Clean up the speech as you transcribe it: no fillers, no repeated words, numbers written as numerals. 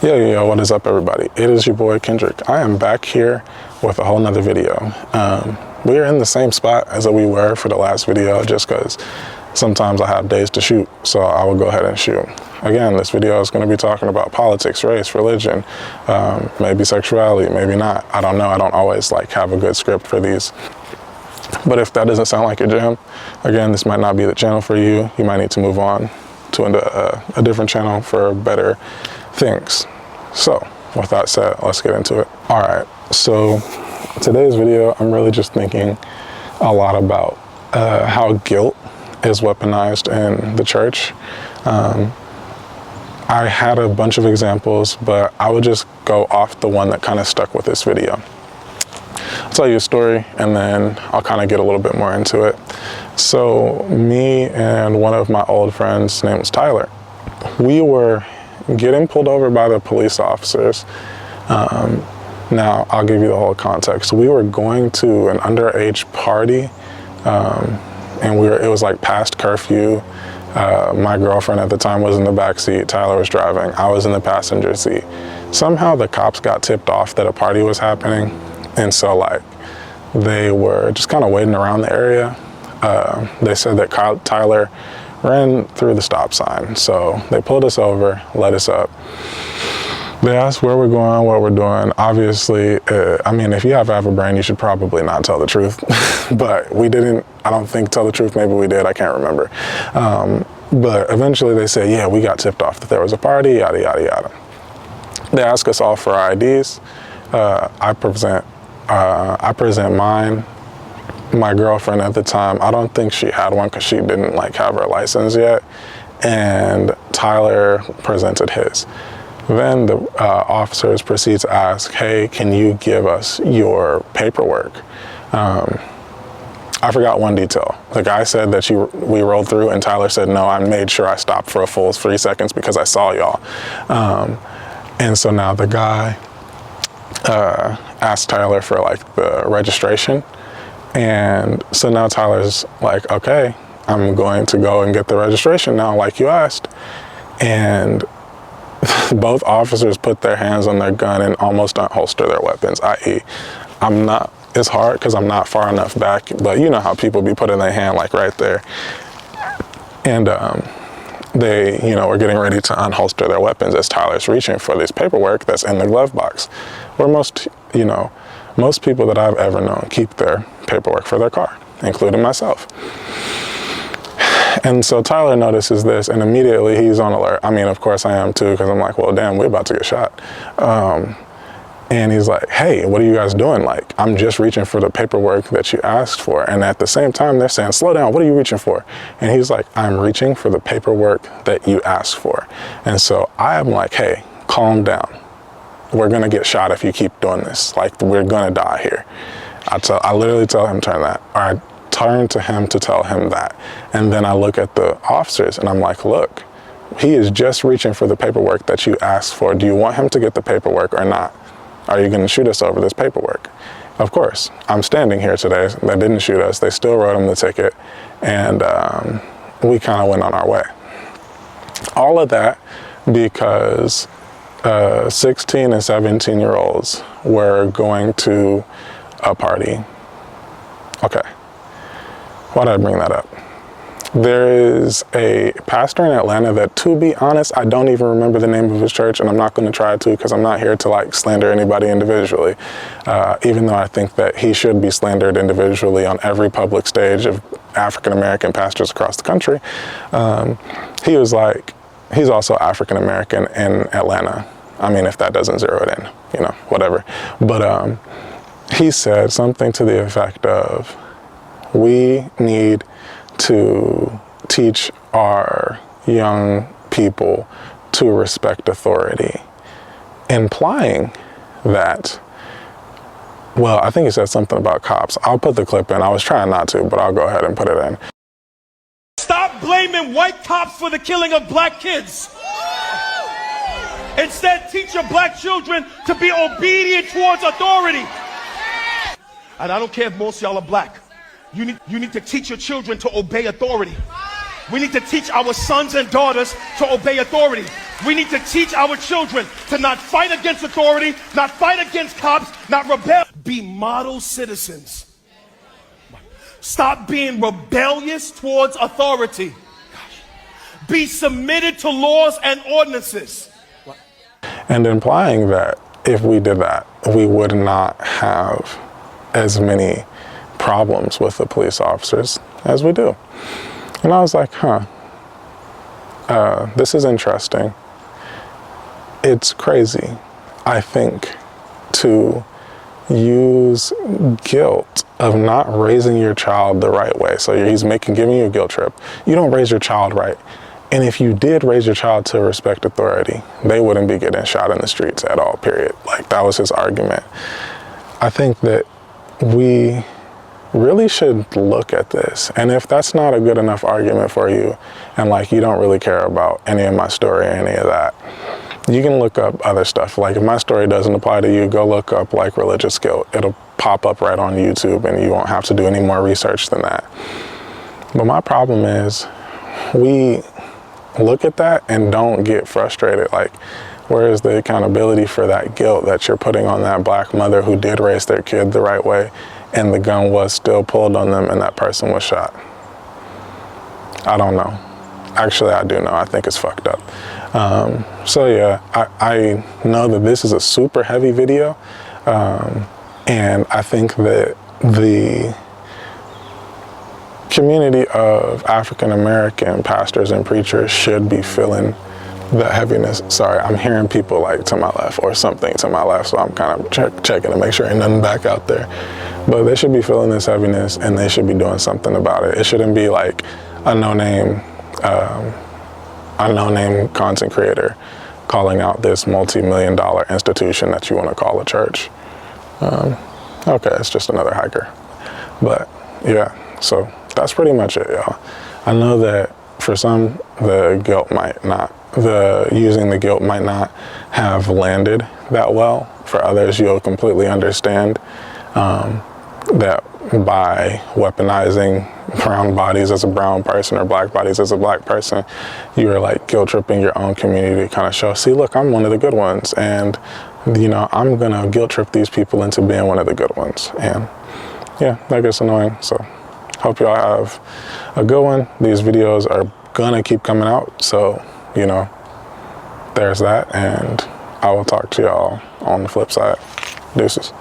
Yo, what is up, everybody? It is your boy Kendrick. I am back here with a whole nother video. We are in the same spot as we were for the last video, just because sometimes I have days to shoot, so I will go ahead and shoot. Again, this video is going to be talking about politics, race, religion, maybe sexuality, maybe not. I don't know. I don't always have a good script for these. But if that doesn't sound like your jam, again, this might not be the channel for you. You might need to move on to a different channel for better things. So with that said, let's get into it. All right, so today's video, I'm really just thinking a lot about how guilt is weaponized in the church. I had a bunch of examples, but I would just go off the one that kind of stuck with this video. I'll tell you a story and then I'll kind of get a little bit more into it. So me and one of my old friends, his name was Tyler, we were getting pulled over by the police officers. Now I'll give you the whole context. We were going to an underage party, and it was like past curfew. My girlfriend at the time was in the back seat. Tyler was driving. I was in the passenger seat. Somehow the cops got tipped off that a party was happening, and so they were just kind of waiting around the area. They said that Tyler ran through the stop sign. So they pulled us over, let us up. They asked where we're going, what we're doing. Obviously, I mean, if you have a brain, you should probably not tell the truth. But we didn't, I don't think, tell the truth. Maybe we did, I can't remember. But eventually they said, yeah, we got tipped off that there was a party, yada, yada, yada. They asked us all for our IDs. I present mine. My girlfriend at the time, I don't think she had one because she didn't have her license yet, and Tyler presented his. Then the officers proceed to ask, hey, can you give us your paperwork? I forgot one detail. The guy said that we rolled through, and Tyler said, no, I made sure I stopped for a full 3 seconds because I saw y'all. And so now the guy asked Tyler for the registration. And so now Tyler's like, okay, I'm going to go and get the registration now, like you asked. And both officers put their hands on their gun and almost unholster their weapons, i.e., it's hard because I'm not far enough back, but you know how people be putting their hand right there. And they, were getting ready to unholster their weapons as Tyler's reaching for this paperwork that's in the glove box, where most people that I've ever known keep their paperwork for their car, including myself. And so Tyler notices this, and immediately he's on alert. I mean, of course I am too, because I'm like, well, damn, we're about to get shot. And he's like, hey, what are you guys doing? I'm just reaching for the paperwork that you asked for. And at the same time, they're saying, slow down, what are you reaching for? And he's like, I'm reaching for the paperwork that you asked for. And so I'm like, hey, calm down. We're gonna get shot if you keep doing this. We're gonna die here. I literally tell him, turn that. Or I turn to him to tell him that. And then I look at the officers and I'm like, look, he is just reaching for the paperwork that you asked for. Do you want him to get the paperwork or not? Are you gonna shoot us over this paperwork? Of course, I'm standing here today. They didn't shoot us. They still wrote him the ticket. And we kind of went on our way. All of that because 16 and 17-year-olds were going to a party. Okay, why did I bring that up? There is a pastor in Atlanta that, to be honest, I don't even remember the name of his church, and I'm not going to try to because I'm not here to slander anybody individually, even though I think that he should be slandered individually on every public stage of African-American pastors across the country. He was he's also African-American in Atlanta. I mean, if that doesn't zero it in, whatever. But he said something to the effect of, we need to teach our young people to respect authority, implying that, well, I think he said something about cops. I'll put the clip in. I was trying not to, but I'll go ahead and put it in. Stop blaming white cops for the killing of black kids. Instead, teach your black children to be obedient towards authority. And I don't care if most of y'all are black. You need to teach your children to obey authority. We need to teach our sons and daughters to obey authority. We need to teach our children to not fight against authority, not fight against cops, not rebel. Be model citizens. Stop being rebellious towards authority. Be submitted to laws and ordinances. And implying that if we did that, we would not have as many problems with the police officers as we do. And I was like, this is interesting. It's crazy, I think, to use guilt of not raising your child the right way. So he's giving you a guilt trip. You don't raise your child right. And if you did raise your child to respect authority, they wouldn't be getting shot in the streets at all, period. Like, that was his argument. I think that we really should look at this. And if that's not a good enough argument for you, and like you don't really care about any of my story or any of that, you can look up other stuff. Like, if my story doesn't apply to you, go look up like religious guilt. It'll pop up right on YouTube and you won't have to do any more research than that. But my problem is we look at that and don't get frustrated. Like, where is the accountability for that guilt that you're putting on that black mother who did raise their kid the right way and the gun was still pulled on them and that person was shot? I don't know. Actually, I do know. I think it's fucked up. So yeah, I know that this is a super heavy video. And I think that the community of African-American pastors and preachers should be feeling the heaviness. Sorry, I'm hearing people like to my left or something to my left, so I'm kind of checking to make sure ain't nothing back out there. But they should be feeling this heaviness and they should be doing something about it. It shouldn't be like a no-name content creator calling out this multi-million-dollar institution that you want to call a church. Okay, it's just another hiker. But yeah, so that's pretty much it, y'all. I know that for some, using the guilt might not have landed that well. For others, you'll completely understand that by weaponizing brown bodies as a brown person or black bodies as a black person, you are like guilt tripping your own community to kind of show, see, look, I'm one of the good ones. And, you know, I'm going to guilt trip these people into being one of the good ones. And yeah, that gets annoying. So hope y'all have a good one. These videos are going to keep coming out. So, you know, there's that. And I will talk to y'all on the flip side. Deuces.